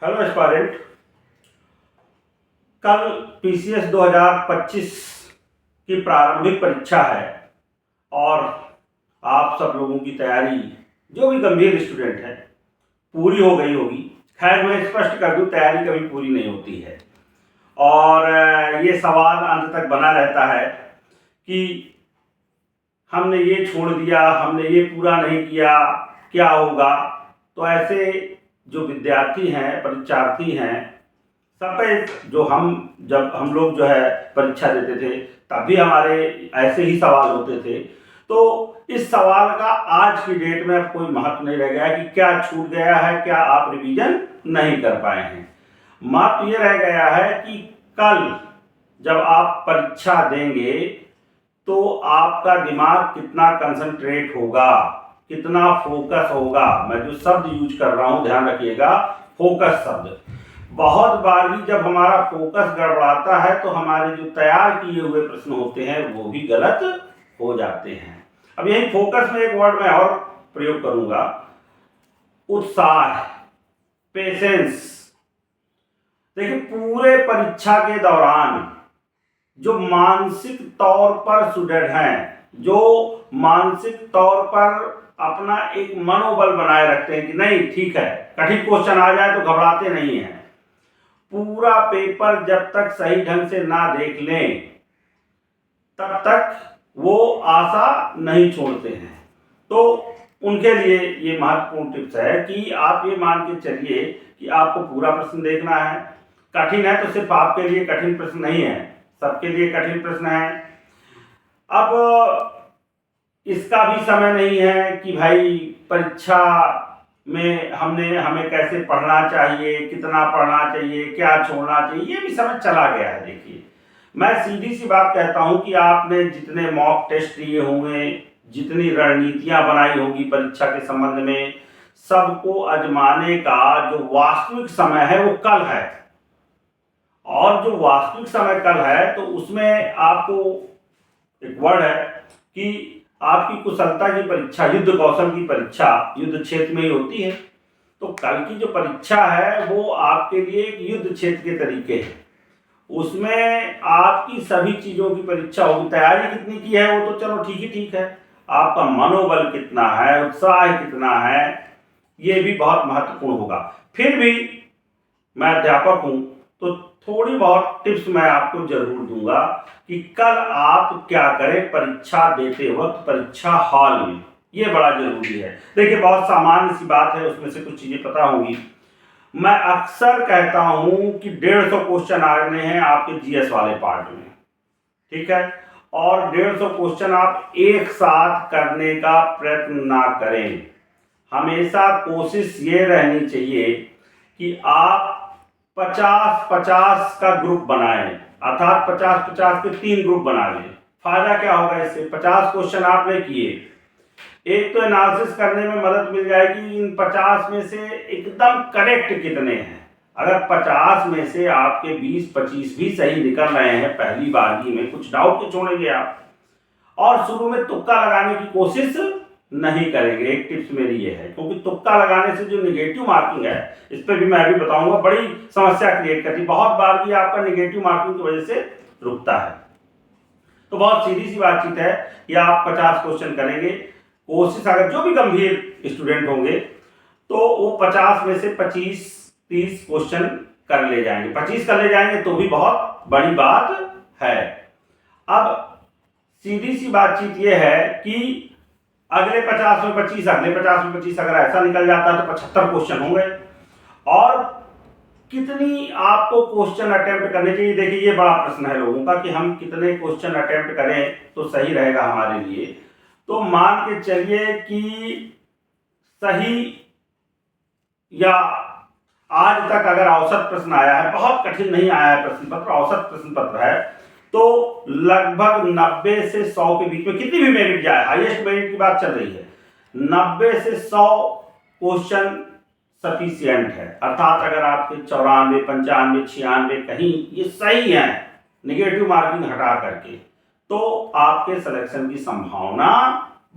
Hello aspirant. कल PCS 2025 की प्रारंभिक परीक्षा है और आप सब लोगों की तैयारी, जो भी गंभीर स्टूडेंट है, पूरी हो गई होगी। खैर, मैं स्पष्ट कर दूं, तैयारी कभी पूरी नहीं होती है और ये सवाल अंत तक बना रहता है कि हमने ये छोड़ दिया, हमने ये पूरा नहीं किया, क्या होगा। तो ऐसे जो विद्यार्थी हैं, परीक्षार्थी हैं, सब पे जब हम लोग जो है परीक्षा देते थे तब भी हमारे ऐसे ही सवाल होते थे। तो इस सवाल का आज की डेट में अब कोई महत्व नहीं रह गया कि क्या छूट गया है, क्या आप रिवीजन नहीं कर पाए हैं। महत्व ये रह गया है कि कल जब आप परीक्षा देंगे तो आपका दिमाग कितना कंसंट्रेट होगा, कितना फोकस होगा। मैं जो शब्द यूज कर रहा हूं, ध्यान रखिएगा, फोकस शब्द। बहुत बार ही जब हमारा फोकस गड़बड़ाता है तो हमारे जो तैयार किए हुए प्रश्न होते हैं वो भी गलत हो जाते हैं। अब यही फोकस में एक वर्ड मैं और प्रयोग करूंगा, उत्साह, पेशेंस। देखिए, पूरे परीक्षा के दौरान जो मानसिक तौर पर सुदृढ़ हैं, जो मानसिक तौर पर अपना एक मनोबल बनाए रखते हैं कि नहीं ठीक है, कठिन क्वेश्चन आ जाए तो घबराते नहीं हैं, पूरा पेपर जब तक सही ढंग से ना देख लें तब तक वो आशा नहीं छोड़ते हैं। तो उनके लिए ये महत्वपूर्ण टिप्स है कि आप ये मान के चलिए कि आपको पूरा प्रश्न देखना है। कठिन है तो सिर्फ आपके लिए कठिन प्रश्न नहीं है, सबके लिए कठिन प्रश्न है। अब इसका भी समय नहीं है कि भाई परीक्षा में हमें कैसे पढ़ना चाहिए, कितना पढ़ना चाहिए, क्या छोड़ना चाहिए, ये भी समय चला गया है। देखिए, मैं सीधी सी बात कहता हूं कि आपने जितने मॉक टेस्ट दिए होंगे, जितनी रणनीतियां बनाई होगी परीक्षा के संबंध में, सबको आजमाने का जो वास्तविक समय है वो कल है। और जो वास्तविक समय कल है तो उसमें आपको एक वर्ड है कि आपकी कुशलता की परीक्षा, युद्ध कौशल की परीक्षा युद्ध क्षेत्र में ही होती है। तो कल की जो परीक्षा है वो आपके लिए एक युद्ध क्षेत्र के तरीके है। उसमें आपकी सभी चीजों की परीक्षा होगी। तैयारी कितनी की है वो तो चलो ठीक ही ठीक है, आपका मनोबल कितना है, उत्साह कितना है, ये भी बहुत महत्वपूर्ण होगा। फिर भी मैं अध्यापक हूं तो थोड़ी बहुत टिप्स मैं आपको जरूर दूंगा कि कल आप क्या करें परीक्षा देते वक्त परीक्षा हॉल में। ये बड़ा जरूरी है। देखिए, बहुत सामान्य सी बात है, उसमें से कुछ चीजें पता होंगी। मैं अक्सर कहता हूं कि 150 क्वेश्चन आ रहे हैं आपके जीएस वाले पार्ट में, ठीक है, और 150 क्वेश्चन आप एक साथ करने का प्रयत्न ना करें। हमेशा कोशिश ये रहनी चाहिए कि आप 50-50 का ग्रुप बनाएं, अर्थात 50-50 के 3 ग्रुप बना लें। फायदा क्या होगा इससे? 50 क्वेश्चन आपने किए, एक तो एनालिसिस करने में मदद मिल जाएगी इन 50 में से एकदम करेक्ट कितने हैं। अगर 50 में से आपके 20-25 भी सही निकल रहे हैं पहली बार ही में, कुछ डाउट क्यों छोड़ेंगे आप? और शुरू में तुक्का लगाने की कोशिश नहीं करेंगे। एक टिप्स मेरी ये है, क्योंकि तुक्का लगाने से जो नेगेटिव मार्किंग है, इस पर भी मैं अभी बताऊंगा, बड़ी समस्या क्रिएट करती है। बहुत बार भी आपका नेगेटिव मार्किंग की वजह से रुकता है। तो बहुत सीधी सी बातचीत है कि आप 50 क्वेश्चन करेंगे। कोशिश, अगर जो भी गंभीर स्टूडेंट होंगे तो वो 50 में से 25-30 क्वेश्चन कर ले जाएंगे। 25 कर ले जाएंगे तो भी बहुत बड़ी बात है। अब सीधी सी बातचीत ये है कि अगले 50 में 25, अगले 50 में 25, अगर ऐसा निकल जाता है तो 75 क्वेश्चन होंगे। और कितनी आपको क्वेश्चन अटेम्प्ट करने चाहिए? देखिए, ये बड़ा प्रश्न है लोगों का कि हम कितने क्वेश्चन अटेम्प्ट करें तो सही रहेगा हमारे लिए। तो मान के चलिए कि सही या आज तक अगर औसत प्रश्न आया है, बहुत कठिन नहीं आया है प्रश्न पत्र, औसत प्रश्न पत्र है, तो लगभग 90 से 100 के बीच में कितनी भी मेरिट जाए, हाईएस्ट मेरिट की बात चल रही है, 90 से 100 क्वेश्चन सफिशियंट है। अर्थात अगर आपके 94, 95, 96 कहीं ये सही है, निगेटिव मार्किंग हटा करके, तो आपके सिलेक्शन की संभावना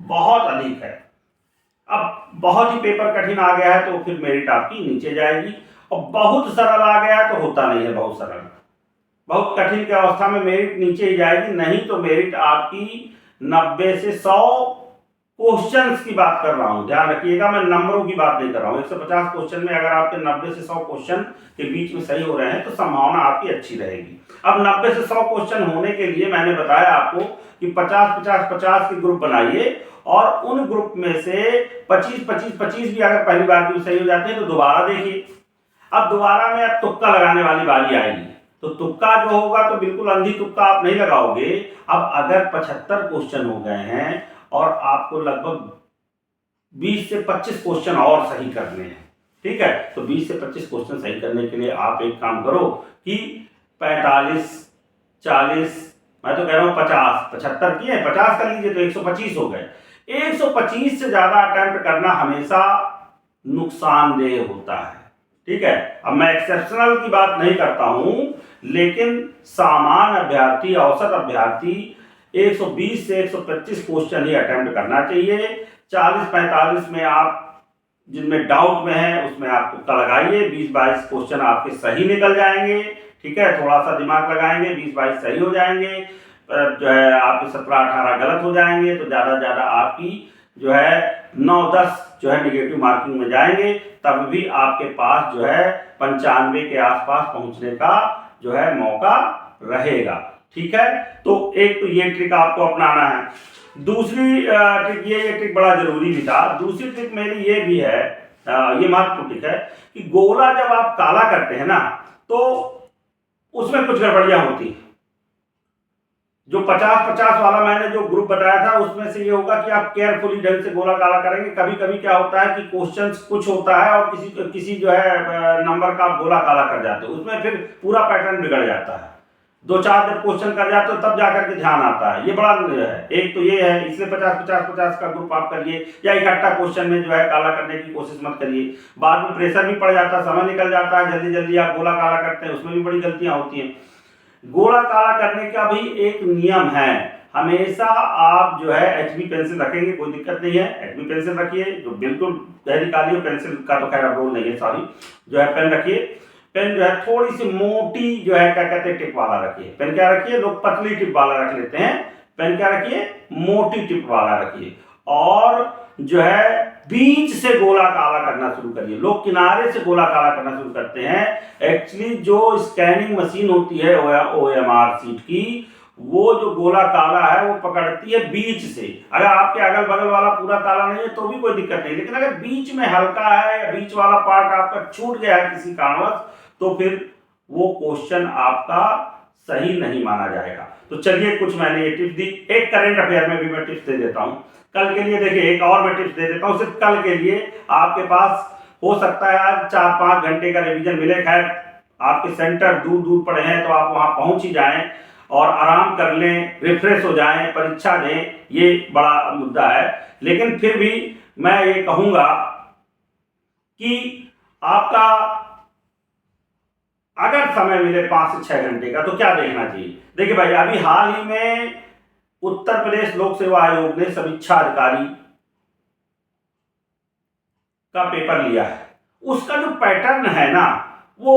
बहुत अधिक है। अब बहुत ही पेपर कठिन आ गया है तो फिर मेरिट आपकी नीचे जाएगी। और बहुत सरल आ गया तो होता नहीं है बहुत सरल, बहुत कठिन की अवस्था में मेरिट नीचे ही जाएगी। नहीं तो मेरिट आपकी 90 से 100 क्वेश्चंस की बात कर रहा हूं, ध्यान रखिएगा, मैं नंबरों की बात नहीं कर रहा हूं। 150 क्वेश्चन में अगर आपके 90 से 100 क्वेश्चन के बीच में सही हो रहे हैं तो संभावना आपकी अच्छी रहेगी। अब 90 से 100 क्वेश्चन होने के लिए मैंने बताया आपको कि 50-50-50 के ग्रुप बनाइए और उन ग्रुप में से 25-25-25 भी अगर पहली बार की सही हो जाते हैं तो दोबारा देखिए। अब दोबारा में अब तुक्का लगाने वाली बारी आएगी, तो तुक्का जो होगा तो बिल्कुल अंधी तुक्का आप नहीं लगाओगे। अब अगर 75 क्वेश्चन हो गए हैं और आपको लगभग 20 से 25 क्वेश्चन और सही करने हैं, ठीक है, तो 20 से 25 क्वेश्चन सही करने के लिए आप एक काम करो कि 45, 40, मैं तो कह रहा हूं 50, 75 किए 50 कर लीजिए तो 125 हो गए। 125 से ज्यादा अटेम्प्ट करना हमेशा नुकसानदेह होता है, ठीक है। अब मैं एक्सेप्शनल की बात नहीं करता हूं, लेकिन सामान्य अभ्यर्थी, औसत अभ्यर्थी 120 से 125 क्वेश्चन ही अटेम्प्ट करना चाहिए। 40-45 में आप जिनमें डाउट में है उसमें आप तुक्का लगाइए, 20-22 क्वेश्चन आपके सही निकल जाएंगे, ठीक है। थोड़ा सा दिमाग लगाएंगे, 20-22 सही हो जाएंगे, जो है आपके 17-18 गलत हो जाएंगे, तो ज़्यादा से ज़्यादा आपकी जो है 9-10 जो है निगेटिव मार्किंग में जाएंगे, तब भी आपके पास जो है 95 के आसपास पहुंचने का जो है मौका रहेगा, ठीक है। तो एक तो ये ट्रिक आपको अपनाना है। दूसरी ट्रिक ये ट्रिक बड़ा जरूरी भी था। दूसरी ट्रिक मेरी ये भी है, ये महत्वपूर्ण ट्रिक है कि गोला जब आप काला करते हैं ना तो उसमें कुछ गड़बड़ियां होती हैं। जो 50-50 वाला मैंने जो ग्रुप बताया था उसमें से ये होगा कि आप केयरफुली ढंग से गोला काला करेंगे। कभी कभी क्या होता है कि क्वेश्चंस कुछ होता है और किसी जो है नंबर का आप गोला काला कर जाते हो, उसमें फिर पूरा पैटर्न बिगड़ जाता है। 2-4 जब क्वेश्चन कर जाते हो तब जाकर के ध्यान आता है, ये बड़ा है। एक तो ये है, इसलिए 50-50-50 का ग्रुप आप करिए, या इकट्ठा क्वेश्चन में जो है काला करने की कोशिश मत करिए। बाद में प्रेशर भी पड़ जाता है, समय निकल जाता है, जल्दी जल्दी आप गोला काला करते हैं, उसमें भी बड़ी गलतियां होती हैं। गोला काला करने का भी एक नियम है, हमेशा आप जो है HB पेंसिल रखेंगे, कोई दिक्कत नहीं है, HB पेंसिल रखिए जो बिल्कुल गहरी काली हो। पेंसिल का तो खैर अब रोल नहीं है, सॉरी, जो है पेन रखिए। पेन जो है थोड़ी सी मोटी जो है क्या कहते हैं टिप वाला रखिए। पेन क्या रखिए, लोग पतली टिप वाला रख लेते हैं, पेन क्या रखिए, मोटी टिप वाला रखिए। और जो है बीच से गोला काला करना शुरू करिए। लोग किनारे से गोला काला करना शुरू करते हैं। एक्चुअली जो स्कैनिंग मशीन होती है OMR शीट की, वो जो गोला काला है वो पकड़ती है बीच से। अगर आपके अगल बगल वाला पूरा काला नहीं है तो भी कोई दिक्कत नहीं, लेकिन अगर बीच में हल्का है या बीच वाला पार्ट आपका छूट गया है किसी कारणवश, तो फिर वो क्वेश्चन आपका सही नहीं माना जाएगा। तो चलिए कुछ मैंने ये टिप्स दी। एक करंट अफेयर में भी मैं टिप्स दे देता हूं कल के लिए। देखिए एक और मैं टिप्स दे देता हूं, सिर्फ कल के लिए। आपके पास हो सकता है आज 4-5 घंटे का रिवीजन मिले। खैर आपके सेंटर दूर दूर पड़े हैं तो आप वहां पहुंच ही जाएं और आराम कर लें, रिफ्रेश हो जाएं, परीक्षा दें, ये बड़ा मुद्दा है। लेकिन फिर भी मैं ये कहूंगा कि आपका अगर समय मिले 5 से 6 घंटे का तो क्या देखना चाहिए। देखिए भाई, अभी हाल ही में उत्तर प्रदेश लोक सेवा आयोग ने समीक्षा अधिकारी का पेपर लिया है। उसका जो पैटर्न है ना वो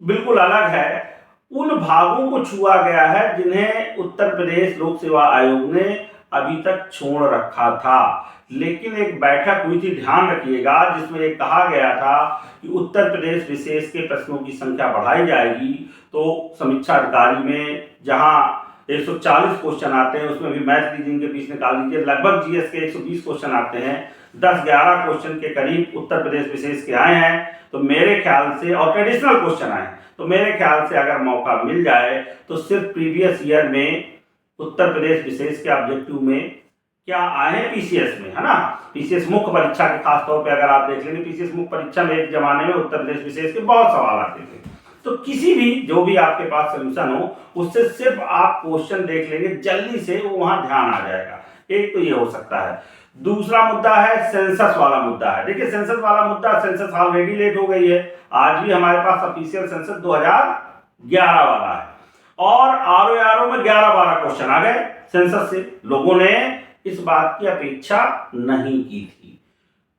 बिल्कुल अलग है। उन भागों को छुआ गया है जिन्हें उत्तर प्रदेश लोक सेवा आयोग ने अभी तक छोड़ रखा था। लेकिन एक बैठक हुई थी, ध्यान रखिएगा, जिसमें एक कहा गया था कि उत्तर प्रदेश विशेष के प्रश्नों की संख्या बढ़ाई जाएगी। तो समीक्षा अधिकारी में जहां 140 क्वेश्चन आते हैं उसमें भी मैथ रीजनिंग के बीच निकाल लीजिए, लगभग जीएस के 120 क्वेश्चन आते हैं। 10-11 क्वेश्चन के करीब उत्तर प्रदेश विशेष के आए हैं। तो मेरे ख्याल से, और ट्रेडिशनल क्वेश्चन आए हैं, तो मेरे ख्याल से अगर मौका मिल जाए तो सिर्फ प्रीवियस ईयर में उत्तर प्रदेश विशेष के ऑब्जेक्टिव में क्या आए हैं, पीसीएस में, है ना, पीसीएस मुख्य परीक्षा के खास तौर पे अगर आप देख लेंगे, पीसीएस मुख्य परीक्षा में एक जमाने में उत्तर प्रदेश विशेष के बहुत सवाल आते थे। तो किसी भी जो भी आपके पास सोल्यूशन हो उससे सिर्फ आप क्वेश्चन देख लेंगे, जल्दी से वो वहां ध्यान आ जाएगा। एक तो ये हो सकता है। दूसरा मुद्दा है सेंसस वाला मुद्दा है। देखिए सेंसस वाला मुद्दा, सेंसस ऑलरेडी लेट हो गई है। आज भी हमारे पास ऑफिशियल सेंसस 2011 वाला है और आरओ में 11-12 क्वेश्चन आ गए सेंसस से। लोगों ने इस बात की अपेक्षा नहीं की थी।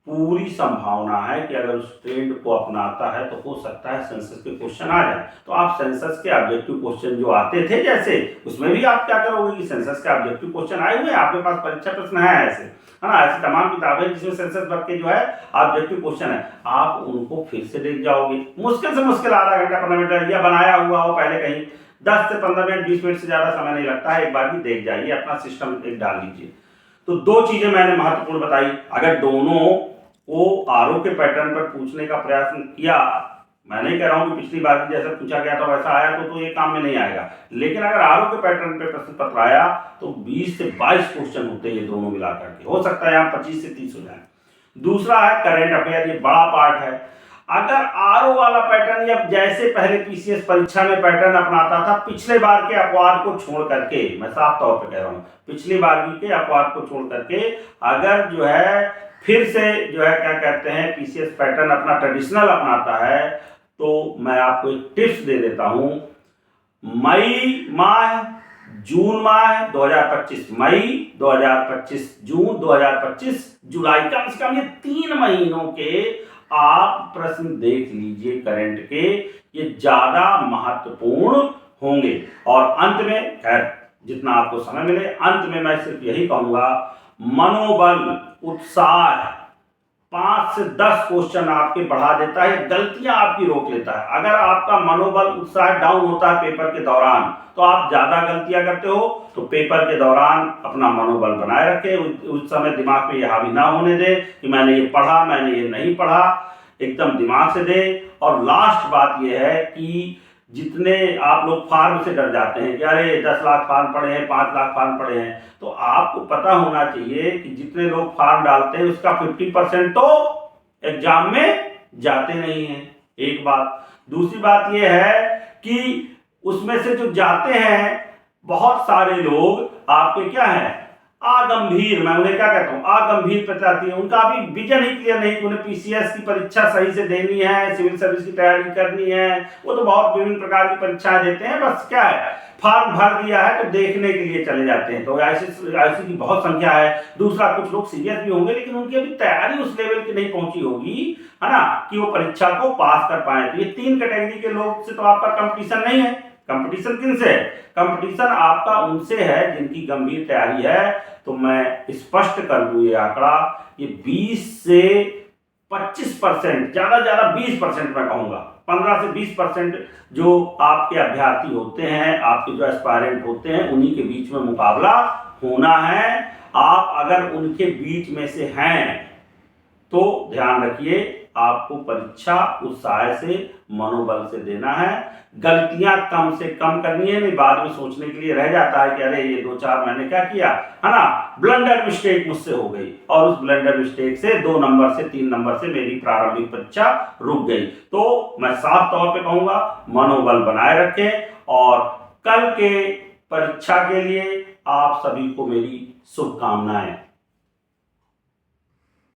पूरी संभावना है कि अगर उस ट्रेंड को अपनाता है तो हो सकता है सेंसस के क्वेश्चन आ जाए। तो आप सेंसस के ऑब्जेक्टिव क्वेश्चन जो आते थे जैसे, उसमें भी आप क्या करोगे कि सेंसस के ऑब्जेक्टिव क्वेश्चन आए हुए हैं, आपके पास परीक्षा प्रश्न है ऐसे, है ना, ऐसी तमाम किताबें जिसमें सेंसस भर के जो है ऑब्जेक्टिव क्वेश्चन है, आप उनको फिर से देख जाओगे। मुश्किल से मुश्किल आधा घंटा 15 मिनट या बनाया हुआ हो पहले कहीं, 10 से 15 मिनट 20 मिनट से ज्यादा समय नहीं लगता है, एक बार भी देख जाइए, अपना सिस्टम एक डाल लीजिए। तो दो चीजें मैंने महत्वपूर्ण बताई। अगर दोनों को आरओ के पैटर्न पर पूछने का प्रयास किया, मैं नहीं कह रहा हूं कि पिछली बार भी जैसा पूछा गया था वैसा आया तो ये काम में नहीं आएगा, लेकिन अगर आरओ के पैटर्न पे प्रश्न पत्र आया तो 20 से 22 क्वेश्चन होते हैं ये दोनों मिलाकर के, हो सकता है यहाँ 25 से 30 हो जाए। दूसरा है करंट अफेयर, ये बड़ा पार्ट है। अगर आरओ वाला पैटर्न या जैसे पहले पीसीएस परीक्षा में पैटर्न अपनाता था, पिछले बार के अपवाद को छोड़ करके, मैं साफ तौर पे कह रहा हूं, पिछली बार के अपवाद को छोड़ करके अगर जो है फिर से जो है क्या कहते हैं पीसीएस पैटर्न अपना ट्रेडिशनल अपनाता है, तो मैं आपको एक टिप्स दे देता हूं। मई माह, जून माह 2025, मई 2025, जून 2025, जुलाई, कम से कम ये 3 महीनों के आप प्रश्न देख लीजिए करंट के, ये ज्यादा महत्वपूर्ण होंगे। और अंत में, खैर जितना आपको समय मिले, अंत में मैं सिर्फ यही कहूंगा, मनोबल, उत्साह 5 से 10 क्वेश्चन आपके बढ़ा देता है, गलतियां आपकी रोक लेता है। अगर आपका मनोबल, उत्साह डाउन होता है पेपर के दौरान तो आप ज्यादा गलतियां करते हो, तो पेपर के दौरान अपना मनोबल बनाए रखें, उस समय दिमाग में यह हावी ना होने दे कि मैंने ये पढ़ा, मैंने ये नहीं पढ़ा, एकदम दिमाग से दे। और लास्ट बात यह है कि जितने आप लोग फार्म से डर जाते हैं कि अरे 10 लाख फार्म पड़े हैं, 5 लाख फार्म पड़े हैं, तो आपको पता होना चाहिए कि जितने लोग फार्म डालते हैं उसका 50% तो एग्जाम में जाते नहीं हैं, एक बात। दूसरी बात यह है कि उसमें से जो जाते हैं बहुत सारे लोग आपके क्या हैं, आगंभीर, मैं उन्हें क्या कहता हूं, आगंभीर प्रत्याशी है। उनका अभी विजन ही क्लियर नहीं कि उन्हें पीसीएस की परीक्षा सही से देनी है, सिविल सर्विस की तैयारी करनी है। वो तो बहुत विभिन्न प्रकार की परीक्षाएं देते हैं, बस क्या है फॉर्म भर दिया है तो देखने के लिए चले जाते हैं, तो ऐसी की बहुत संख्या है। दूसरा, कुछ लोग सीरियस भी होंगे लेकिन उनकी अभी तैयारी उस लेवल की नहीं पहुंची होगी, है ना, कि वो परीक्षा को पास कर पाए। तो ये 3 कैटेगरी के लोग से तो आपका कंपटीशन नहीं है। कंपटीशन किनसे है? कंपटीशन आपका उनसे है जिनकी गंभीर तैयारी है। तो मैं स्पष्ट कर दूं ये आंकड़ा, ये 20 से 25%, ज्यादा 20% मैं कहूंगा, 15 से 20% जो आपके अभ्यर्थी होते हैं, आपके जो एस्पायरेंट होते हैं, उन्हीं के बीच में मुकाबला होना है। आप अगर उनके बीच में से हैं तो ध्यान रखिए, आपको परीक्षा उत्साह से, मनोबल से देना है। गलतियां कम से कम करनी है, नहीं बाद में सोचने के लिए रह जाता है कि अरे ये 2-4 मैंने क्या किया, है ना, ब्लंडर मिस्टेक मुझसे हो गई, और उस ब्लंडर मिस्टेक से 2 नंबर से 3 नंबर से मेरी प्रारंभिक परीक्षा रुक गई। तो मैं साफ तौर पे कहूंगा, मनोबल बनाए रखें, और कल के परीक्षा के लिए आप सभी को मेरी शुभकामनाएं।